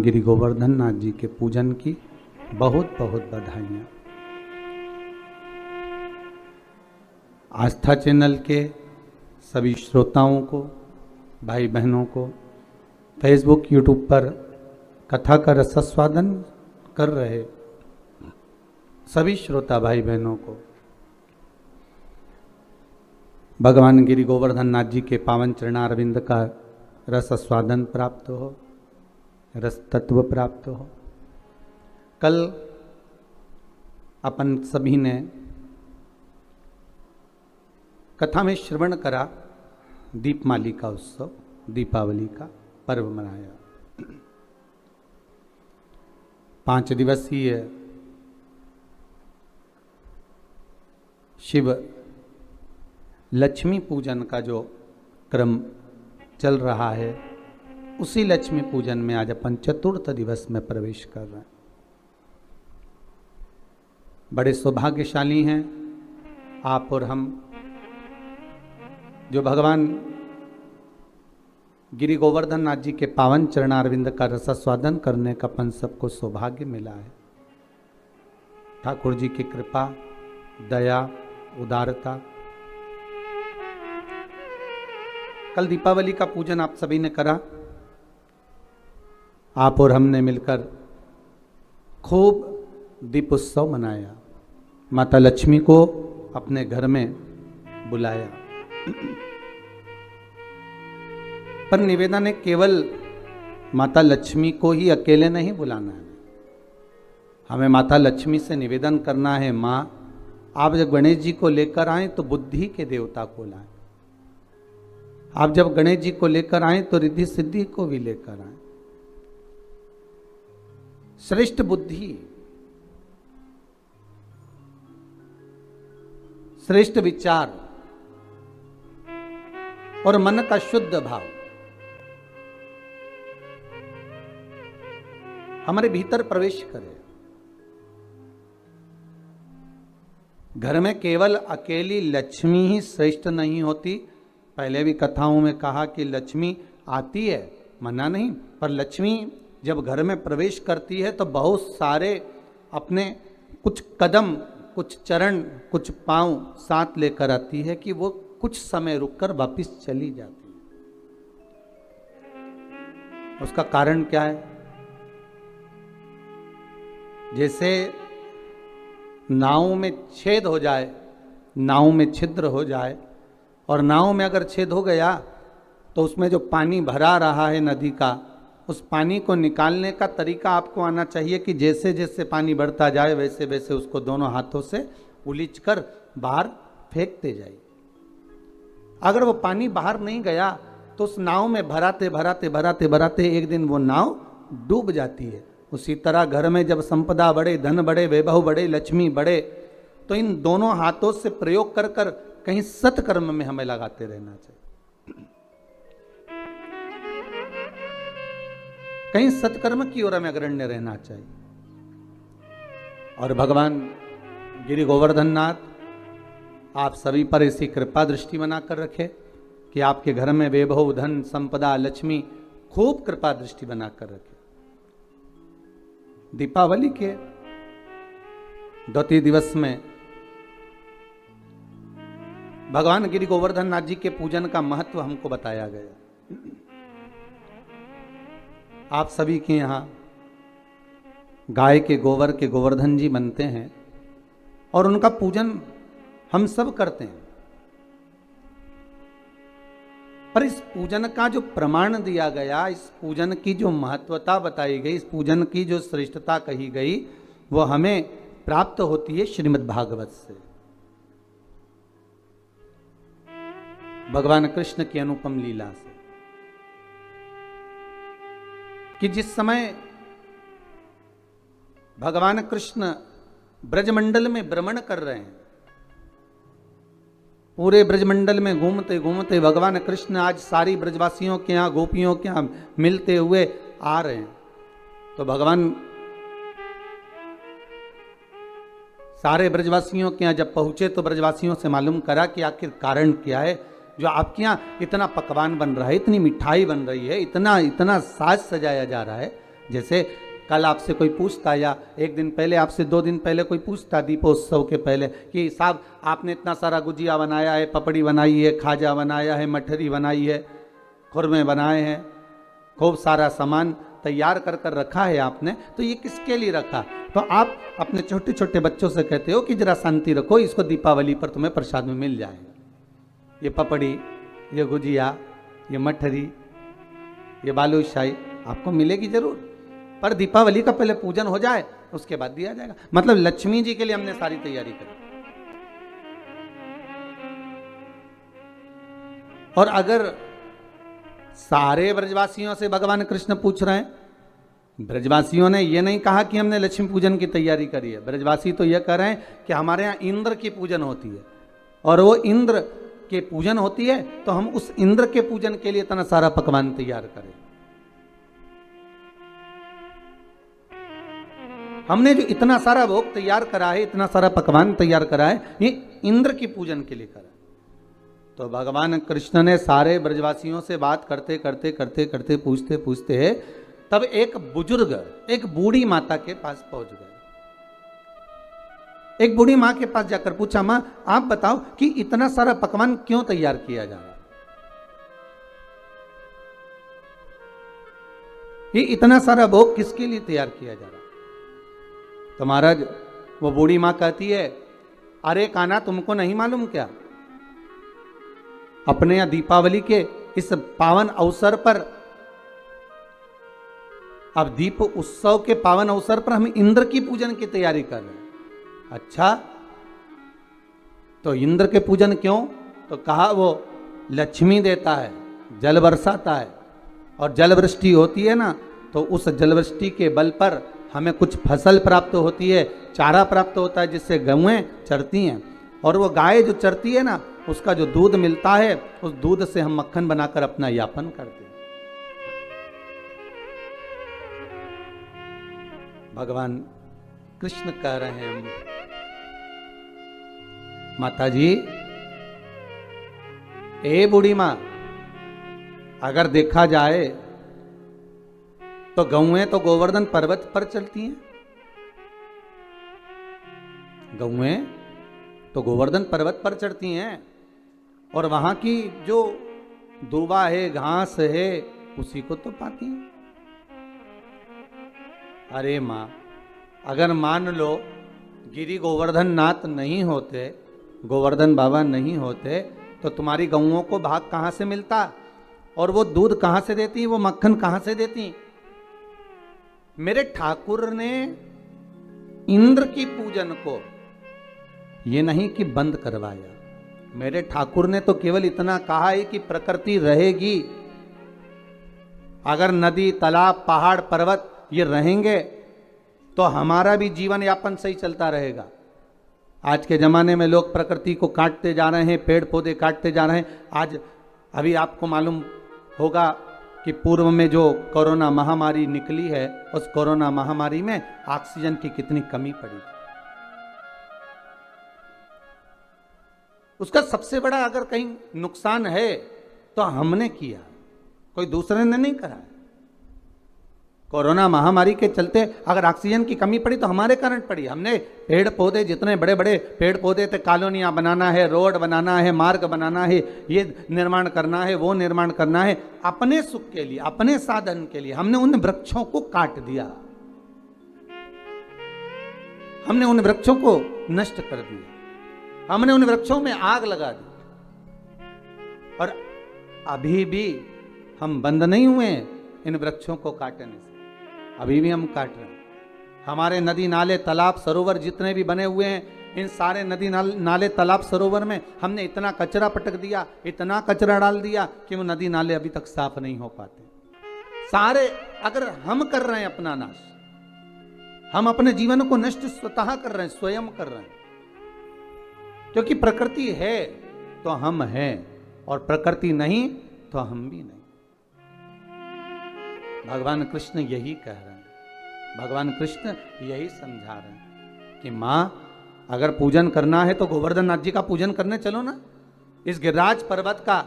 गिरी गोवर्धन नाथ जी के पूजन की बहुत बहुत बधाइयाँ। आस्था चैनल के सभी श्रोताओं को, भाई बहनों को, फेसबुक यूट्यूब पर कथा का रसास्वादन कर रहे सभी श्रोता भाई बहनों को भगवान गिरी गोवर्धन नाथ जी के पावन चरणारविंद का रस आस्वादन प्राप्त हो, रस तत्व प्राप्त हो। कल अपन सभी ने कथा में श्रवण करा दीपमाली का उत्सव, दीपावली का पर्व मनाया। 5 दिवसीय शिव लक्ष्मी पूजन का जो क्रम चल रहा है, उसी लक्ष्मी पूजन में आज अपन चतुर्थ दिवस में प्रवेश कर रहे हैं। बड़े सौभाग्यशाली हैं आप और हम, जो भगवान गिरी गोवर्धन नाथ जी के पावन चरणारविंद का रसास्वादन करने का अपन सबको सौभाग्य मिला है। ठाकुर जी की कृपा, दया, उदारता। कल दीपावली का पूजन आप सभी ने करा। आप और हमने मिलकर खूब दीप उत्सव मनाया, माता लक्ष्मी को अपने घर में बुलाया। पर निवेदन है, केवल माता लक्ष्मी को ही अकेले नहीं बुलाना है। हमें माता लक्ष्मी से निवेदन करना है, माँ आप जब गणेश जी को लेकर आए तो बुद्धि के देवता को लाएं। आप जब गणेश जी को लेकर आए तो रिद्धि सिद्धि को भी लेकर आए। श्रेष्ठ बुद्धि, श्रेष्ठ विचार और मन का शुद्ध भाव हमारे भीतर प्रवेश करे। घर में केवल अकेली लक्ष्मी ही श्रेष्ठ नहीं होती। पहले भी कथाओं में कहा कि लक्ष्मी आती है, मना नहीं, पर लक्ष्मी जब घर में प्रवेश करती है तो बहुत सारे अपने कुछ कदम, कुछ चरण, कुछ पांव साथ लेकर आती है कि वो कुछ समय रुककर वापस चली जाती है। उसका कारण क्या है? जैसे नाव में छेद हो जाए, नाव में छिद्र हो जाए, और नाव में अगर छेद हो गया तो उसमें जो पानी भरा रहा है नदी का, उस पानी को निकालने का तरीका आपको आना चाहिए कि जैसे जैसे पानी बढ़ता जाए वैसे वैसे उसको दोनों हाथों से उलीच कर बाहर फेंकते जाइए। अगर वो पानी बाहर नहीं गया तो उस नाव में भराते भराते भराते भराते एक दिन वो नाव डूब जाती है। उसी तरह घर में जब संपदा बढ़े, धन बढ़े, वैभव बढ़े, लक्ष्मी बढ़े, तो इन दोनों हाथों से प्रयोग कर कर कहीं सत्कर्म में हमें लगाते रहना चाहिए, कहीं सत्कर्म की ओर हमें अग्रण्य रहना चाहिए। और भगवान गिरी गोवर्धन नाथ आप सभी पर ऐसी कृपा दृष्टि बनाकर रखे कि आपके घर में वैभव, धन, संपदा, लक्ष्मी खूब कृपा दृष्टि बनाकर रखे। दीपावली के द्वितीय दिवस में भगवान गिरी गोवर्धन नाथ जी के पूजन का महत्व हमको बताया गया। आप सभी के यहाँ गाय के गोबर के गोवर्धन जी बनते हैं और उनका पूजन हम सब करते हैं। पर इस पूजन का जो प्रमाण दिया गया, इस पूजन की जो महत्वता बताई गई, इस पूजन की जो श्रेष्ठता कही गई, वो हमें प्राप्त होती है श्रीमद् भागवत से। भगवान कृष्ण की अनुपम लीला से, कि जिस समय भगवान कृष्ण ब्रजमंडल में भ्रमण कर रहे हैं, पूरे ब्रजमंडल में घूमते घूमते भगवान कृष्ण आज सारी ब्रजवासियों के यहाँ, गोपियों के यहाँ मिलते हुए आ रहे हैं। तो भगवान सारे ब्रजवासियों के यहाँ जब पहुंचे तो ब्रजवासियों से मालूम करा कि आखिर कारण क्या है जो आपके यहाँ इतना पकवान बन रहा है, इतनी मिठाई बन रही है, इतना इतना साज सजाया जा रहा है, जैसे कल आपसे कोई पूछता या एक दिन पहले आपसे 2 दिन पहले कोई पूछता दीपोत्सव के पहले कि साहब आपने इतना सारा गुजिया बनाया है, पपड़ी बनाई है, खाजा बनाया है, मठरी बनाई है, खुरमे बनाए हैं, खूब सारा सामान तैयार कर कर रखा है आपने, तो ये किसके लिए रखा? तो आप अपने छोटे छोटे बच्चों से कहते हो कि जरा शांति रखो, इसको दीपावली पर तुम्हें प्रसाद में मिल जाएगा। ये पपड़ी, ये गुजिया, ये मठरी, ये बालूशाही आपको मिलेगी जरूर, पर दीपावली का पहले पूजन हो जाए उसके बाद दिया जाएगा। मतलब लक्ष्मी जी के लिए हमने सारी तैयारी करी। और अगर सारे ब्रजवासियों से भगवान कृष्ण पूछ रहे हैं, ब्रजवासियों ने यह नहीं कहा कि हमने लक्ष्मी पूजन की तैयारी करी है, ब्रजवासी तो यह कह रहे हैं कि हमारे यहाँ इंद्र की पूजन होती है और वो इंद्र के पूजन होती है, तो हम उस इंद्र के पूजन के लिए इतना सारा पकवान तैयार करें। हमने जो इतना सारा भोग तैयार करा है, इतना सारा पकवान तैयार करा है, ये इंद्र की पूजन के लिए करा। तो भगवान कृष्ण ने सारे ब्रजवासियों से बात करते करते करते करते पूछते पूछते तब एक बुजुर्ग, एक बूढ़ी माता के पास पहुंच गए। एक बूढ़ी मां के पास जाकर पूछा, मां आप बताओ कि इतना सारा पकवान क्यों तैयार किया जा रहा है? ये इतना सारा भोग किसके लिए तैयार किया जा रहा है? तो महाराज वो बूढ़ी मां कहती है, अरे कान्हा तुमको नहीं मालूम क्या, अपने यहां दीपावली के इस पावन अवसर पर, अब दीप उत्सव के पावन अवसर पर हम इंद्र की पूजन की तैयारी कर रहे हैं। अच्छा, तो इंद्र के पूजन क्यों? तो कहा वो लक्ष्मी देता है, जल बरसाता है, और जल वृष्टि होती है ना, तो उस जल वृष्टि के बल पर हमें कुछ फसल प्राप्त होती है, चारा प्राप्त होता है, जिससे गौएं चरती हैं, और वो गाय जो चरती है ना, उसका जो दूध मिलता है, उस दूध से हम मक्खन बनाकर अपना यापन करते हैं। भगवान कृष्ण कह रहे हैं, माता जी, ए बूढ़ी मां, अगर देखा जाए तो गौएं तो गोवर्धन पर्वत पर चलती हैं, गौएं तो गोवर्धन पर्वत पर चढ़ती हैं, और वहां की जो दूबा है, घास है, उसी को तो पाती हैं। अरे मां, अगर मान लो गिरी गोवर्धन नाथ नहीं होते, गोवर्धन बाबा नहीं होते, तो तुम्हारी गौओं को भाग कहां से मिलता, और वो दूध कहां से देती, वो मक्खन कहां से देती? मेरे ठाकुर ने इंद्र की पूजन को ये नहीं कि बंद करवाया, मेरे ठाकुर ने तो केवल इतना कहा है कि प्रकृति रहेगी, अगर नदी, तालाब, पहाड़, पर्वत ये रहेंगे तो हमारा भी जीवन यापन सही चलता रहेगा। आज के ज़माने में लोग प्रकृति को काटते जा रहे हैं, पेड़ पौधे काटते जा रहे हैं। आज अभी आपको मालूम होगा कि पूर्व में जो कोरोना महामारी निकली है, उस कोरोना महामारी में ऑक्सीजन की कितनी कमी पड़ी। उसका सबसे बड़ा अगर कहीं नुकसान है तो हमने किया, कोई दूसरे ने नहीं करा। कोरोना महामारी के चलते अगर ऑक्सीजन की कमी पड़ी तो हमारे कारण पड़ी। हमने पेड़ पौधे, जितने बड़े बड़े पेड़ पौधे थे, कॉलोनियां बनाना है, रोड बनाना है, मार्ग बनाना है, ये निर्माण करना है, वो निर्माण करना है, अपने सुख के लिए, अपने साधन के लिए हमने उन वृक्षों को काट दिया, हमने उन वृक्षों को नष्ट कर दिया, हमने उन वृक्षों में आग लगा दी। और अभी भी हम बंद नहीं हुए इन वृक्षों को काटने से, अभी भी हम काट रहे हैं। हमारे नदी नाले, तालाब, सरोवर जितने भी बने हुए हैं, इन सारे नदी नाले, तालाब, सरोवर में हमने इतना कचरा पटक दिया, इतना कचरा डाल दिया कि वो नदी नाले अभी तक साफ नहीं हो पाते। सारे अगर हम कर रहे हैं अपना नाश, हम अपने जीवन को नष्ट स्वतः कर रहे हैं, स्वयं कर रहे हैं। क्योंकि प्रकृति है तो हम हैं, और प्रकृति नहीं तो हम भी नहीं। भगवान कृष्ण यही कह रहे हैं, भगवान कृष्ण यही समझा रहे हैं कि मां, अगर पूजन करना है तो गोवर्धन नाथ जी का पूजन करने चलो ना। इस गिरिराज पर्वत का,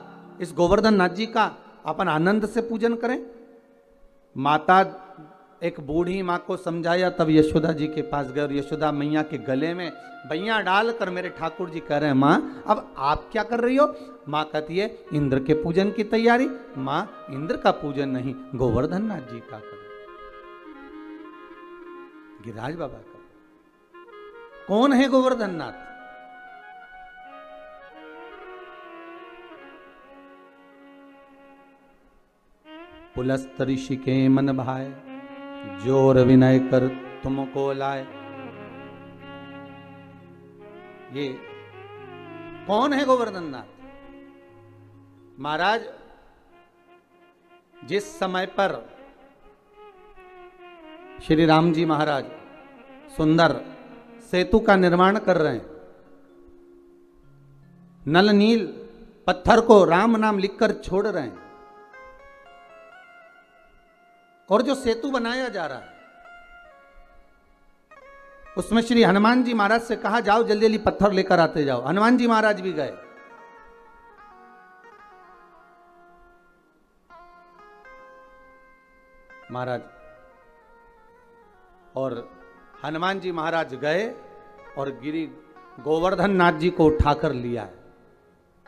इस गोवर्धन नाथ जी का अपन आनंद से पूजन करें। माता एक बूढ़ी माँ को समझाया, तब यशोदा जी के पास गए और यशोदा मैया के गले में बैया डालकर मेरे ठाकुर जी कह रहे हैं, माँ अब आप क्या कर रही हो? माँ कहती है, इंद्र के पूजन की तैयारी। माँ इंद्र का पूजन नहीं, गोवर्धन नाथ जी का करो, गिरिराज बाबा का। कौन है गोवर्धन नाथ? पुलस्त ऋषि के मन भाए, जोर विनय कर तुमको लाए। ये कौन है गोवर्धन नाथ? महाराज, जिस समय पर श्री राम जी महाराज सुंदर सेतु का निर्माण कर रहे हैं, नल नील पत्थर को राम नाम लिखकर छोड़ रहे हैं, और जो सेतु बनाया जा रहा है उसमें श्री हनुमान जी महाराज से कहा, जाओ जल्दी जल्दी पत्थर लेकर आते जाओ। हनुमान जी महाराज भी गए। महाराज और हनुमान जी महाराज गए और गिरी गोवर्धन नाथ जी को उठाकर लिया है।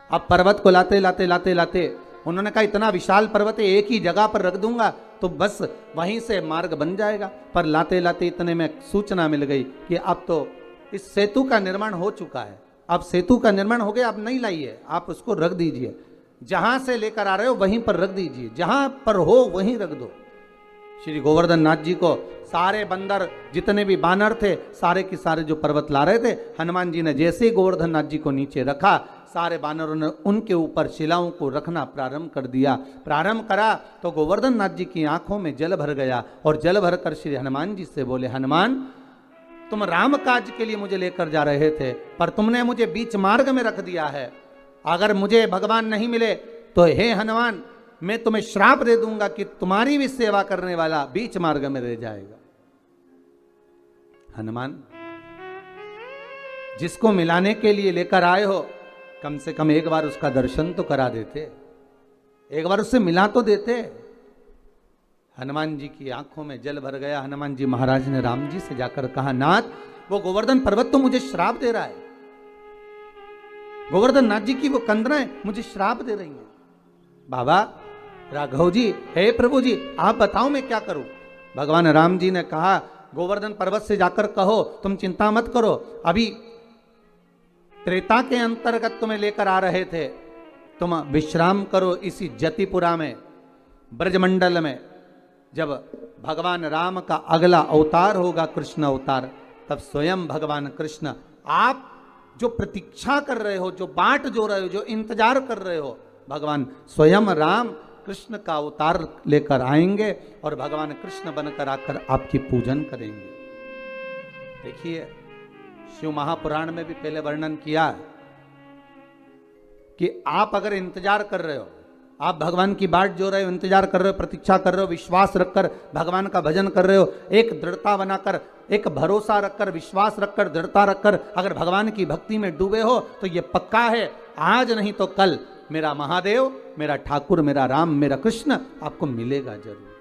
अब पर्वत को लाते लाते लाते लाते उन्होंने कहा, इतना विशाल पर्वत है, एक ही जगह पर रख दूंगा तो बस वहीं से मार्ग बन जाएगा। पर लाते लाते इतने में सूचना मिल गई कि अब तो इस सेतु का निर्माण हो चुका है, अब सेतु का निर्माण हो गया, अब नहीं लाइए, आप उसको रख दीजिए, जहां से लेकर आ रहे हो वहीं पर रख दीजिए, जहां पर हो वहीं रख दो। श्री गोवर्धन नाथ जी को सारे बंदर जितने भी बानर थे, सारे के सारे जो पर्वत ला रहे थे, हनुमान जी ने जैसे ही गोवर्धन नाथ जी को नीचे रखा, सारे बानरों ने उनके ऊपर शिलाओं को रखना प्रारंभ कर दिया। प्रारंभ करा तो गोवर्धन नाथ जी की आंखों में जल भर गया और जल भर कर श्री हनुमान जी से बोले, हनुमान तुम राम काज के लिए मुझे लेकर जा रहे थे, पर तुमने मुझे बीच मार्ग में रख दिया है। अगर मुझे भगवान नहीं मिले तो हे हनुमान, मैं तुम्हें श्राप दे दूंगा कि तुम्हारी भी सेवा करने वाला बीच मार्ग में रह जाएगा। हनुमान, जिसको मिलाने के लिए लेकर आए हो, कम से कम एक बार उसका दर्शन तो करा देते, एक बार उससे मिला तो देते। हनुमान जी की आंखों में जल भर गया। हनुमान जी महाराज ने राम जी से जाकर कहा, नाथ वो गोवर्धन पर्वत तो मुझे श्राप दे रहा है, गोवर्धन नाथ जी की वो कंदराएं मुझे श्राप दे रही हैं। बाबा राघव जी, हे प्रभु जी, आप बताओ मैं क्या करूं? भगवान राम जी ने कहा, गोवर्धन पर्वत से जाकर कहो, तुम चिंता मत करो, अभी त्रेता के अंतर्गत तुम्हें लेकर आ रहे थे, तुम विश्राम करो इसी जतिपुरा में, ब्रजमंडल में। जब भगवान राम का अगला अवतार होगा, कृष्ण अवतार, तब स्वयं भगवान कृष्ण, आप जो प्रतीक्षा कर रहे हो, जो बाट जो रहे हो, जो इंतजार कर रहे हो, भगवान स्वयं राम कृष्ण का अवतार लेकर आएंगे और भगवान कृष्ण बनकर आकर आपकी पूजन करेंगे। देखिए, शिव महापुराण में भी पहले वर्णन किया कि आप अगर इंतजार कर रहे हो, आप भगवान की बाट जो रहे हो, इंतजार कर रहे हो, प्रतीक्षा कर रहे हो, विश्वास रखकर भगवान का भजन कर रहे हो, एक दृढ़ता बनाकर, एक भरोसा रखकर, विश्वास रखकर, दृढ़ता रखकर अगर भगवान की भक्ति में डूबे हो, तो ये पक्का है, आज नहीं तो कल मेरा महादेव, मेरा ठाकुर, मेरा राम, मेरा कृष्ण आपको मिलेगा जरूर,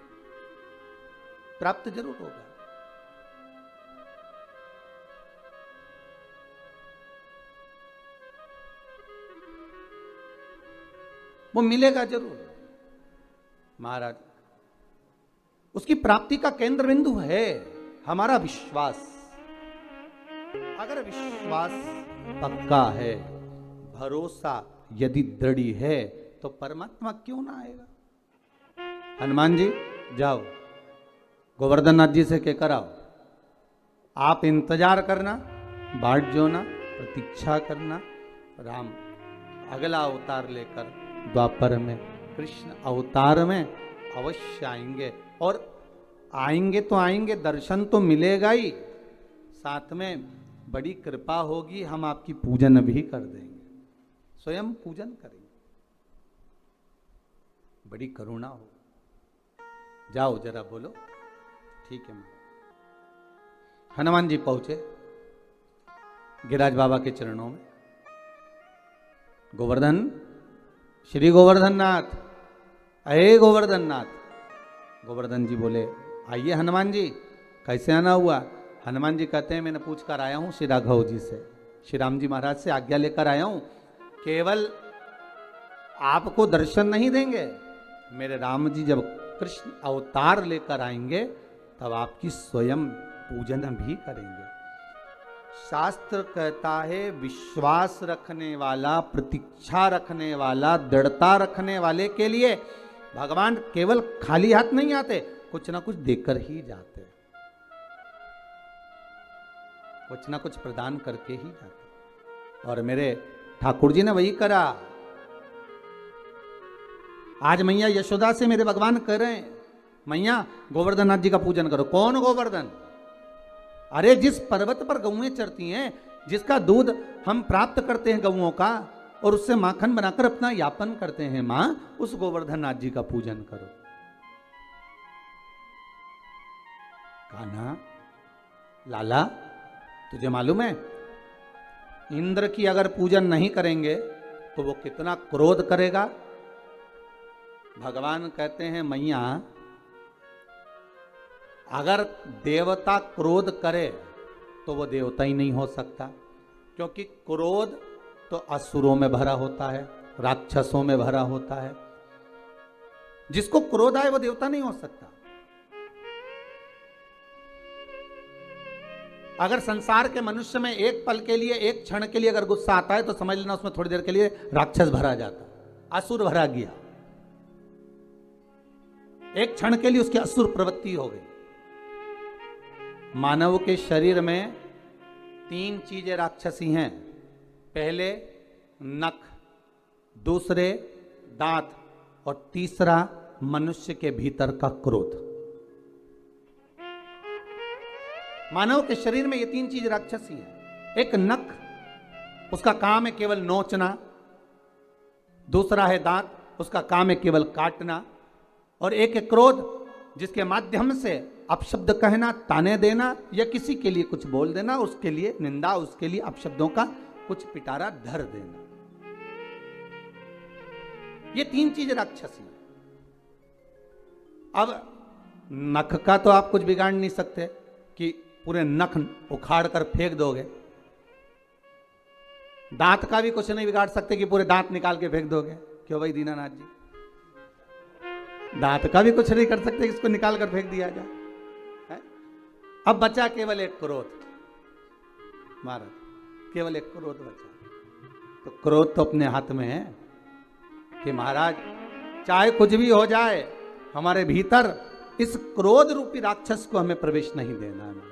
प्राप्त जरूर होगा। वो मिलेगा जरूर महाराज। उसकी प्राप्ति का केंद्र बिंदु है हमारा विश्वास। अगर विश्वास पक्का है, भरोसा यदि दृढ़ है, तो परमात्मा क्यों ना आएगा? हनुमान जी जाओ, गोवर्धन नाथ जी से कहकर आओ, आप इंतजार करना, बाट जोना, प्रतीक्षा करना, राम अगला अवतार लेकर द्वापर में, कृष्ण अवतार में अवश्य आएंगे। और आएंगे तो आएंगे, दर्शन तो मिलेगा ही, साथ में बड़ी कृपा होगी, हम आपकी पूजन भी कर देंगे, स्वयं पूजन करेंगे, बड़ी करुणा हो। जाओ जरा बोलो, ठीक है। हनुमान जी पहुंचे गिरिराज बाबा के चरणों में। गोवर्धन, श्री गोवर्धन नाथ, अहे गोवर्धन नाथ। गोवर्धन जी बोले, आइए हनुमान जी। कैसे आना हुआ? हनुमान जी कहते हैं मैंने पूछ कर आया हूं श्री राघव जी से, श्री राम जी महाराज से आज्ञा लेकर आया हूं। केवल आपको दर्शन नहीं देंगे, मेरे राम जी जब कृष्ण अवतार लेकर आएंगे तब आपकी स्वयं पूजन भी करेंगे। शास्त्र कहता है विश्वास रखने वाला, प्रतीक्षा रखने वाला, दृढ़ता रखने वाले के लिए भगवान केवल खाली हाथ नहीं आते, कुछ ना कुछ देकर ही जाते, कुछ ना कुछ प्रदान करके ही जाते। और मेरे ठाकुर जी ने वही करा। आज मैया यशोदा से मेरे भगवान कह रहे हैं मैया गोवर्धन नाथ जी का पूजन करो। कौन गोवर्धन? अरे जिस पर्वत पर गौएं चरती हैं, जिसका दूध हम प्राप्त करते हैं गौओं का, और उससे माखन बनाकर अपना यापन करते हैं, मां उस गोवर्धन नाथ जी का पूजन करो। कान्हा, लाला, तुझे मालूम है इंद्र की अगर पूजन नहीं करेंगे तो वो कितना क्रोध करेगा? भगवान कहते हैं मैया अगर देवता क्रोध करे तो वो देवता ही नहीं हो सकता, क्योंकि क्रोध तो असुरों में भरा होता है, राक्षसों में भरा होता है। जिसको क्रोध आए वो देवता नहीं हो सकता। अगर संसार के मनुष्य में एक पल के लिए, एक क्षण के लिए अगर गुस्सा आता है तो समझ लेना उसमें थोड़ी देर के लिए राक्षस भरा जाता, असुर भरा गया। एक क्षण के लिए उसकी असुर प्रवृत्ति हो गई। मानव के शरीर में 3 चीजें राक्षसी हैं। पहले नख, दूसरे दांत, और तीसरा मनुष्य के भीतर का क्रोध। मानव के शरीर में ये 3 चीज राक्षसी हैं। एक नख, उसका काम है केवल नोचना। दूसरा है दांत, उसका काम है केवल काटना। और एक है क्रोध, जिसके माध्यम से अपशब्द कहना, ताने देना, या किसी के लिए कुछ बोल देना, उसके लिए निंदा, उसके लिए अपशब्दों का कुछ पिटारा धर देना। ये 3 चीज राक्षसी है। अब नख का तो आप कुछ बिगाड़ नहीं सकते कि पूरे नख उखाड़ कर फेंक दोगे। दांत का भी कुछ नहीं बिगाड़ सकते कि पूरे दांत निकाल के फेंक दोगे। क्यों भाई दीनानाथ जी? दांत का भी कुछ नहीं कर सकते, इसको निकाल कर फेंक दिया जाए। अब बचा केवल एक क्रोध। महाराज केवल एक क्रोध बचा। तो क्रोध तो अपने हाथ में है कि महाराज चाहे कुछ भी हो जाए, हमारे भीतर इस क्रोध रूपी राक्षस को हमें प्रवेश नहीं देना है।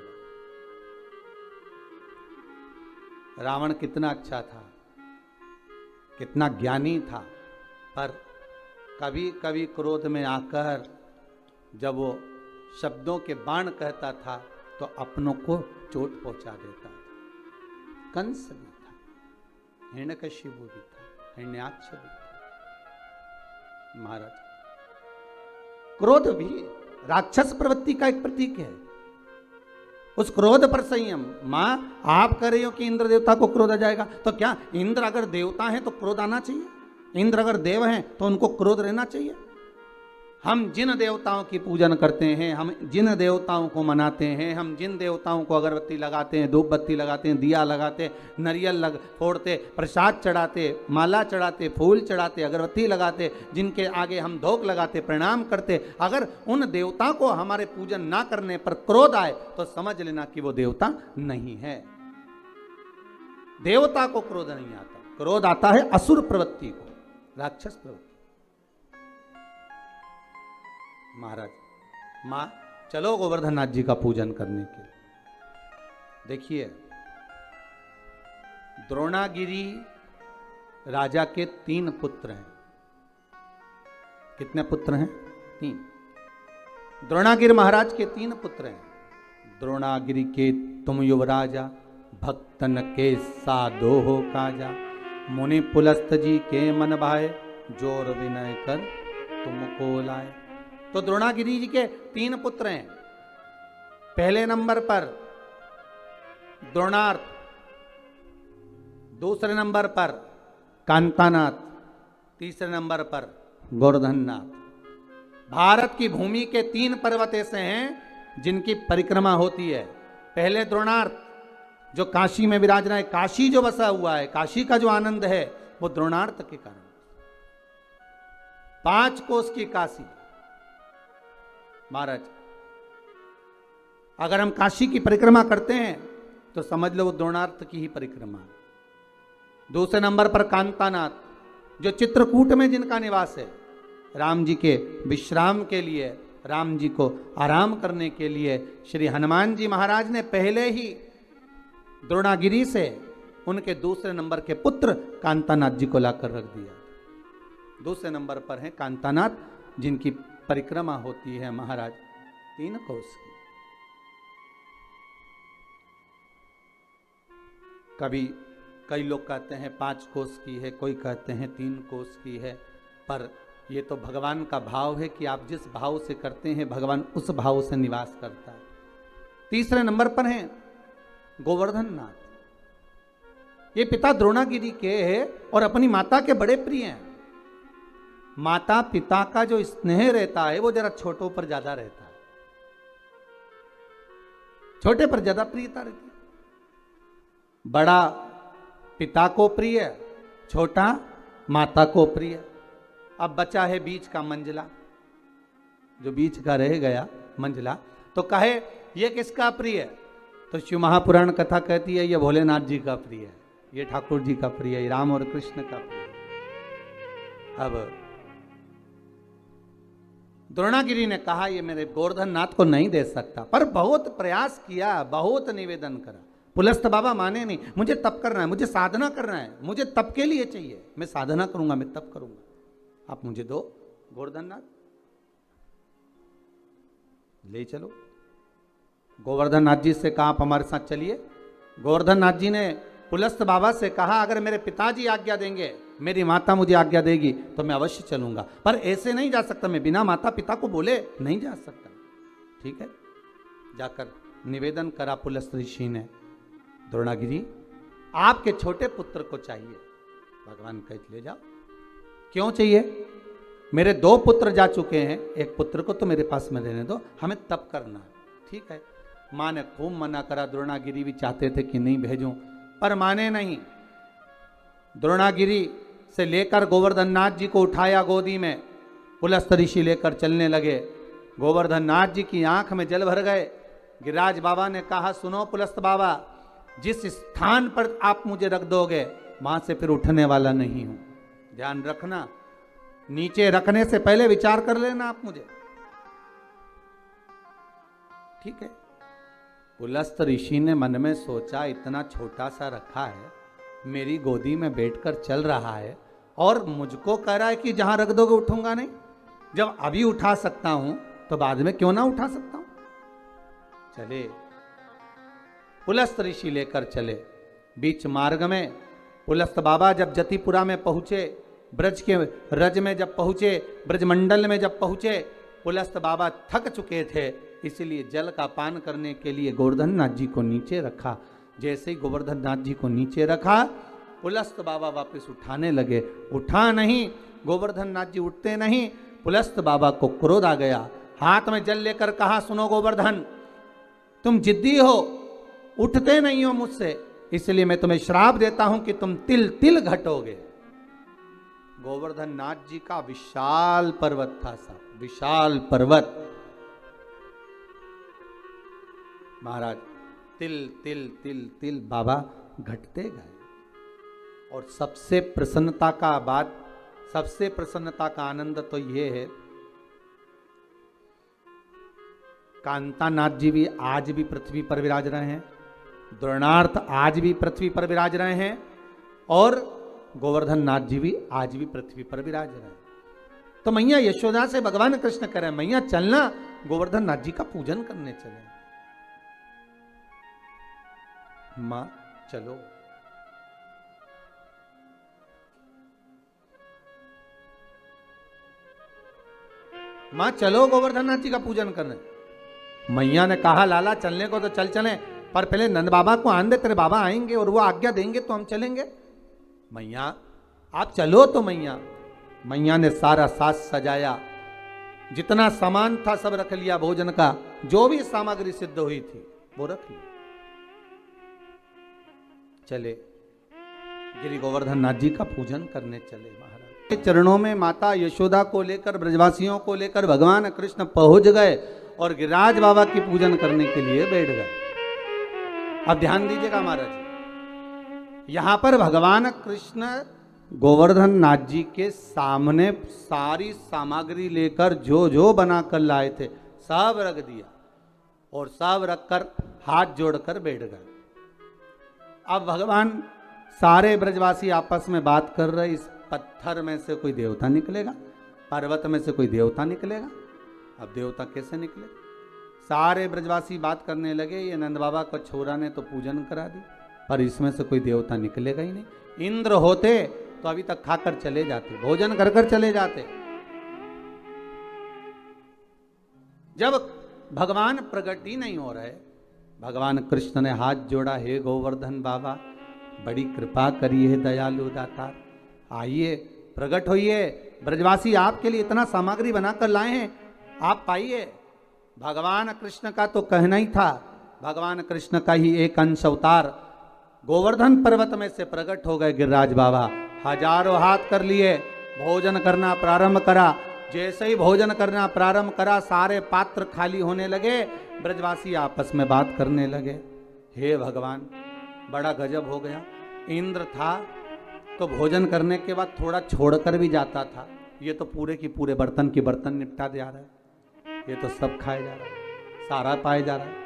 रावण कितना अच्छा था, कितना ज्ञानी था, पर कभी कभी क्रोध में आकर जब वो शब्दों के बाण कहता था तो अपनों को चोट पहुंचा देता था। कंस भी था, हिरण्यकशिपु भी था, हिरण्याक्ष भी था। महाराज क्रोध भी राक्षस प्रवृत्ति का एक प्रतीक है। उस क्रोध पर संयम। मां आप कह रही हो कि इंद्र देवता को क्रोध आ जाएगा, तो क्या इंद्र अगर देवता हैं तो क्रोध आना चाहिए? इंद्र अगर देव हैं तो उनको क्रोध रहना चाहिए? हम जिन देवताओं की पूजन करते हैं, हम जिन देवताओं को मनाते हैं, हम जिन देवताओं को अगरबत्ती लगाते हैं, धूप बत्ती लगाते हैं, दिया लगाते, नरियल फोड़ते, प्रसाद चढ़ाते, माला चढ़ाते, फूल चढ़ाते, अगरबत्ती लगाते, जिनके आगे हम धोख लगाते, प्रणाम करते, अगर उन देवता को हमारे पूजन ना करने पर क्रोध आए तो समझ लेना कि वो देवता नहीं है। देवता को क्रोध नहीं आता, क्रोध आता है असुर प्रवृत्ति को, राक्षस प्रवृत्ति। महाराज मां चलो गोवर्धन नाथ जी का पूजन करने के। देखिए द्रोणागिरी राजा के 3 पुत्र हैं। कितने पुत्र हैं? 3। द्रोणागिरी महाराज के 3 पुत्र हैं। द्रोणागिरी के तुम युवराजा, भक्तन के साधो हो काजा, मुनि पुलस्त जी के मन भाए, जोर विनय कर तुमको लाए। तो द्रोणागिरी जी के 3 पुत्र हैं। पहले नंबर पर द्रोणार्थ, दूसरे नंबर पर कांतानाथ, तीसरे नंबर पर गोवर्धननाथ। भारत की भूमि के 3 पर्वत ऐसे हैं जिनकी परिक्रमा होती है। पहले द्रोणार्थ जो काशी में विराज रहा है, काशी जो बसा हुआ है, काशी का जो आनंद है वो द्रोणार्थ के कारण। 5 कोस की काशी महाराज, अगर हम काशी की परिक्रमा करते हैं तो समझ लो वो द्रोणार्थ की ही परिक्रमा है। दूसरे नंबर पर कांतानाथ जो चित्रकूट में जिनका निवास है, राम जी के विश्राम के लिए, राम जी को आराम करने के लिए श्री हनुमान जी महाराज ने पहले ही द्रोणागिरी से उनके दूसरे नंबर के पुत्र कांतानाथ जी को लाकर रख दिया। दूसरे नंबर पर है कांतानाथ, जिनकी परिक्रमा होती है महाराज 3 कोस की। कभी कई लोग कहते हैं 5 कोस की है, कोई कहते हैं 3 कोस की है, पर ये तो भगवान का भाव है कि आप जिस भाव से करते हैं भगवान उस भाव से निवास करता है। तीसरे नंबर पर हैं गोवर्धन नाथ। ये पिता द्रोणागिरी के हैं और अपनी माता के बड़े प्रिय हैं। माता पिता का जो स्नेह रहता है वो जरा छोटों पर ज्यादा रहता है, छोटे पर ज्यादा प्रियता रहती है। बड़ा पिता को प्रिय, छोटा माता को प्रिय। अब बचा है बीच का मंझला, जो बीच का रह गया मंझला, तो कहे ये किसका प्रिय है? तो शिव महापुराण कथा कहती है ये भोलेनाथ जी का प्रिय है, ये ठाकुर जी का प्रिय है, राम और कृष्ण का प्रिय है। अब द्रोणागिरी ने कहा ये मेरे गोवर्धन नाथ को नहीं दे सकता, पर बहुत प्रयास किया, बहुत निवेदन करा। पुलस्त बाबा माने नहीं, मुझे तप करना है, मुझे साधना करना है, मुझे तप के लिए चाहिए, मैं साधना करूंगा, मैं तप करूंगा, आप मुझे दो गोवर्धन नाथ, ले चलो। गोवर्धन नाथ जी से कहा आप हमारे साथ चलिए। गोवर्धन नाथ जी ने पुलस्त बाबा से कहा अगर मेरे पिताजी आज्ञा देंगे, मेरी माता मुझे आज्ञा देगी तो मैं अवश्य चलूंगा, पर ऐसे नहीं जा सकता, मैं बिना माता पिता को बोले नहीं जा सकता। ठीक है, जाकर निवेदन करा पुलस्त ऋषि ने, द्रोणागिरी आपके छोटे पुत्र को चाहिए। भगवान कहते ले जाओ। क्यों चाहिए? मेरे 2 पुत्र जा चुके हैं, एक पुत्र को तो मेरे पास में रहने दो, हमें तप करना है। ठीक है, माँ ने खूब मना करा, द्रोणागिरी भी चाहते थे कि नहीं भेजूं, पर माने नहीं। द्रोणागिरी से लेकर गोवर्धन नाथ जी को उठाया गोदी में, पुलस्त ऋषि लेकर चलने लगे। गोवर्धन नाथ जी की आंख में जल भर गए। गिरिराज बाबा ने कहा सुनो पुलस्त बाबा, जिस स्थान पर आप मुझे रख दोगे वहां से फिर उठने वाला नहीं हूं, ध्यान रखना, नीचे रखने से पहले विचार कर लेना आप मुझे। ठीक है, पुलस्त ऋषि ने मन में सोचा इतना छोटा सा रखा है, मेरी गोदी में बैठकर चल रहा है और मुझको कह रहा है कि जहां रख दोगे उठूंगा नहीं। जब अभी उठा सकता हूं तो बाद में क्यों ना उठा सकता हूं। चले, पुलस्त ऋषि लेकर चले। बीच मार्ग में पुलस्त बाबा जब जतिपुरा में पहुंचे, ब्रज के रज में जब पहुंचे, ब्रजमंडल में जब पहुंचे, पुलस्त बाबा थक चुके थे, इसलिए जल का पान करने के लिए गोवर्धन नाथ जी को नीचे रखा। जैसे ही गोवर्धन नाथ जी को नीचे रखा, पुलस्त बाबा वापस उठाने लगे, उठा नहीं, गोवर्धन नाथ जी उठते नहीं। पुलस्त बाबा को क्रोध आ गया, हाथ में जल लेकर कहा सुनो गोवर्धन, तुम जिद्दी हो, उठते नहीं हो मुझसे, इसलिए मैं तुम्हें श्राप देता हूं कि तुम तिल तिल घटोगे। गोवर्धन नाथ जी का विशाल पर्वत था, साहब विशाल पर्वत। महाराज तिल तिल तिल तिल बाबा घटते गए। और सबसे प्रसन्नता का बात, सबसे प्रसन्नता का आनंद तो यह है, कांतानाथ जी भी आज भी पृथ्वी पर विराज रहे हैं, द्रोणार्थ आज भी पृथ्वी पर विराज रहे हैं, और गोवर्धन नाथ जी भी आज भी पृथ्वी पर विराज रहे हैं। तो मैया यशोदा से भगवान कृष्ण कह रहे हैं मैया चलना, गोवर्धन नाथ जी का पूजन करने चले। मां चलो। मां चलो गोवर्धन नाथ जी का पूजन करने। मैया ने कहा लाला चलने को तो चल चलें, पर पहले नंद बाबा को आन दे, तेरे बाबा आएंगे और वो आज्ञा देंगे तो हम चलेंगे। मैया आप चलो तो मैया। मैया ने सारा साज सजाया, जितना सामान था सब रख लिया भोजन का, जो भी सामग्री सिद्ध हुई थी वो रख ली। चले गिरि गोवर्धन नाथ जी का पूजन करने चले। महाराज के चरणों में माता यशोदा को लेकर, ब्रजवासियों को लेकर भगवान कृष्ण पहुंच गए और गिरिराज बाबा की पूजन करने के लिए बैठ गए। अब ध्यान दीजिएगा महाराज, यहां पर भगवान कृष्ण गोवर्धन नाथ जी के सामने सारी सामग्री लेकर जो जो बनाकर लाए थे सब रख दिया और सब रखकर हाथ जोड़कर बैठ गए। अब भगवान सारे ब्रजवासी आपस में बात कर रहे, इस पत्थर में से कोई देवता निकलेगा, पर्वत में से कोई देवता निकलेगा। अब देवता कैसे निकले? सारे ब्रजवासी बात करने लगे, ये नंद बाबा को छोरा ने तो पूजन करा दी, पर इसमें से कोई देवता निकलेगा ही नहीं। इंद्र होते तो अभी तक खाकर चले जाते, भोजन कर कर चले जाते। जब भगवान प्रकट ही नहीं हो रहे, भगवान कृष्ण ने हाथ जोड़ा, हे गोवर्धन बाबा बड़ी कृपा करिए, है दयालु दातार, आइए प्रकट होइए, ब्रजवासी आपके लिए इतना सामग्री बनाकर लाए हैं, आप पाइए। भगवान कृष्ण का तो कहना ही था, भगवान कृष्ण का ही एक अंश अवतार गोवर्धन पर्वत में से प्रकट हो गए गिरिराज बाबा। हजारों हाथ कर लिए, भोजन करना प्रारंभ करा। जैसे ही भोजन करना प्रारंभ करा, सारे पात्र खाली होने लगे, ब्रजवासी आपस में बात करने लगे। हे भगवान बड़ा गजब हो गया, इंद्र था तो भोजन करने के बाद थोड़ा छोड़कर भी जाता था, ये तो पूरे की पूरे बर्तन की बर्तन निपटा दिया रहा है, ये तो सब खाया जा रहा है, सारा पाया जा रहा है।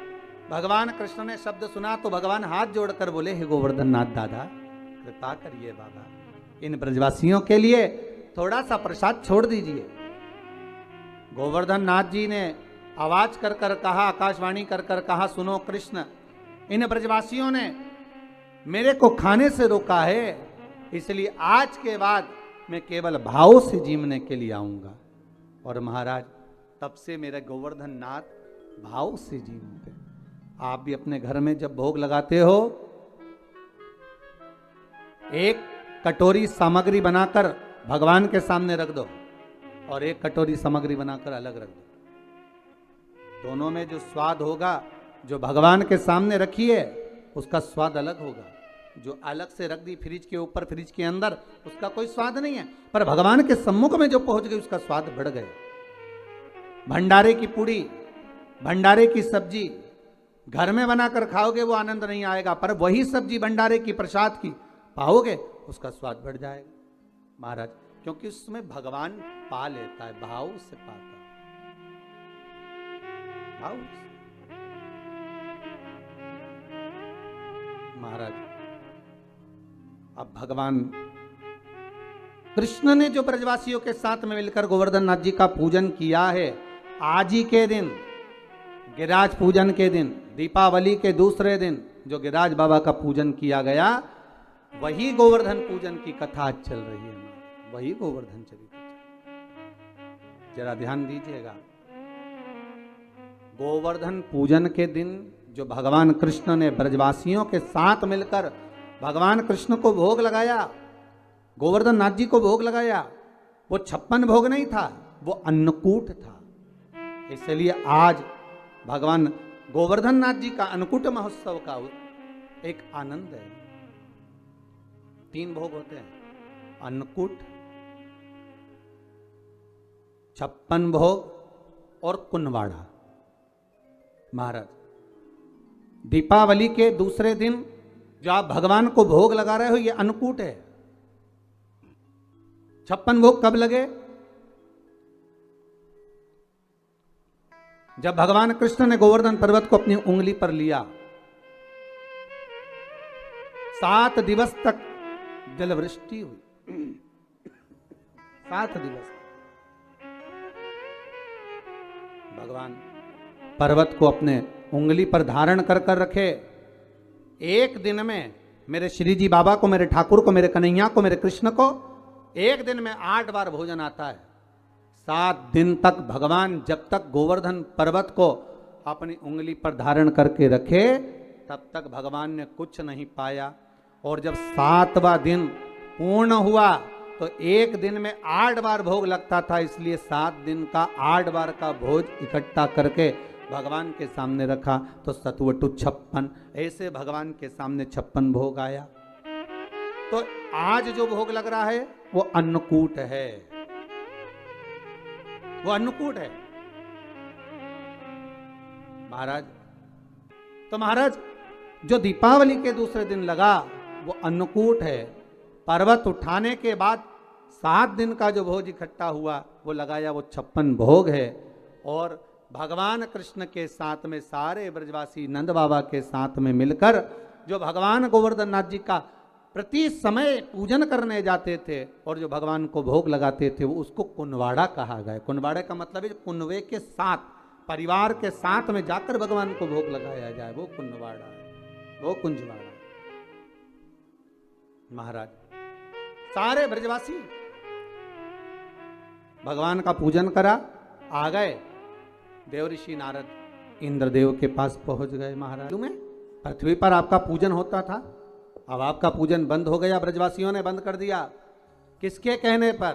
भगवान कृष्ण ने शब्द सुना तो भगवान हाथ जोड़कर बोले, हे गोवर्धन नाथ दादा कृपा करिए बाबा, इन ब्रजवासियों के लिए थोड़ा सा प्रसाद छोड़ दीजिए। गोवर्धन नाथ जी ने आवाज कर कर कहा, आकाशवाणी कर कर कहा, सुनो कृष्ण, इन ब्रजवासियों ने मेरे को खाने से रोका है, इसलिए आज के बाद मैं केवल भाव से जीवने के लिए आऊंगा। और महाराज तब से मेरे गोवर्धन नाथ भाव से जीवते। आप भी अपने घर में जब भोग लगाते हो, एक कटोरी सामग्री बनाकर भगवान के सामने रख दो और एक कटोरी सामग्री बनाकर अलग रख दो। दोनों में जो स्वाद होगा, जो भगवान के सामने रखी है उसका स्वाद अलग होगा, जो अलग से रख दी फ्रिज के ऊपर, फ्रिज के अंदर, उसका कोई स्वाद नहीं है, पर भगवान के सम्मुख में जो पहुंच गई उसका स्वाद बढ़ गया। भंडारे की पूड़ी, भंडारे की सब्जी घर में बनाकर खाओगे वो आनंद नहीं आएगा, पर वही सब्जी भंडारे की प्रसाद की पाओगे उसका स्वाद बढ़ जाएगा महाराज, क्योंकि उसमें भगवान पा लेता है, भाव से पाता है, भाव से। महाराज अब भगवान कृष्ण ने जो ब्रजवासियों के साथ में मिलकर गोवर्धन नाथ जी का पूजन किया है, आज ही के दिन गिरिराज पूजन के दिन, दीपावली के दूसरे दिन जो गिरिराज बाबा का पूजन किया गया, वही गोवर्धन पूजन की कथा आज चल रही है, वही गोवर्धन चरित्र। जरा ध्यान दीजिएगा, गोवर्धन पूजन के दिन जो भगवान कृष्ण ने ब्रजवासियों के साथ मिलकर भगवान कृष्ण को भोग लगाया, गोवर्धन नाथ जी को भोग लगाया, वो 56 भोग नहीं था, वो अन्नकूट था। इसलिए आज भगवान गोवर्धन नाथ जी का अन्नकूट महोत्सव का एक आनंद है। 3 भोग होते हैं, अन्नकूट, 56 भोग और कुनवाड़ा। महाराज दीपावली के दूसरे दिन जो आप भगवान को भोग लगा रहे हो ये अन्नकूट है। 56 भोग कब लगे? जब भगवान कृष्ण ने गोवर्धन पर्वत को अपनी उंगली पर लिया, 7 दिवस तक जलवृष्टि हुई, 7 दिवस भगवान पर्वत को अपने उंगली पर धारण कर कर रखे। एक दिन में मेरे श्री जी बाबा को, मेरे ठाकुर को, मेरे कन्हैया को, मेरे कृष्ण को एक दिन में 8 बार भोजन आता है। 7 दिन तक भगवान जब तक गोवर्धन पर्वत को अपनी उंगली पर धारण करके रखे तब तक भगवान ने कुछ नहीं पाया। और जब 7वां दिन पूर्ण हुआ तो एक दिन में 8 बार भोग लगता था, इसलिए 7 दिन का 8 बार का भोज इकट्ठा करके भगवान के सामने रखा तो सतवटु 56, ऐसे भगवान के सामने 56 भोग आया। तो आज जो भोग लग रहा है वो अन्नकूट है, वो अन्नकूट है महाराज। तो महाराज जो दीपावली के दूसरे दिन लगा वो अन्नकूट है। पर्वत उठाने के बाद 7 दिन का जो भोज इकट्ठा हुआ वो लगाया, वो 56 भोग है। और भगवान कृष्ण के साथ में सारे ब्रजवासी नंद बाबा के साथ में मिलकर जो भगवान गोवर्धन नाथ जी का प्रति समय पूजन करने जाते थे और जो भगवान को भोग लगाते थे, वो उसको कुनवाड़ा कहा गया। कुनवाड़े का मतलब है कुनवे के साथ, परिवार के साथ में जाकर भगवान को भोग लगाया जाए, वो कुनवाड़ा है, वो कुंजवाड़ा। महाराज सारे ब्रजवासी भगवान का पूजन करा, आ गए। देवऋषि नारद इंद्रदेव के पास पहुंच गए। महाराज में पृथ्वी पर आपका पूजन होता था, अब आपका पूजन बंद हो गया, ब्रजवासियों ने बंद कर दिया। किसके कहने पर?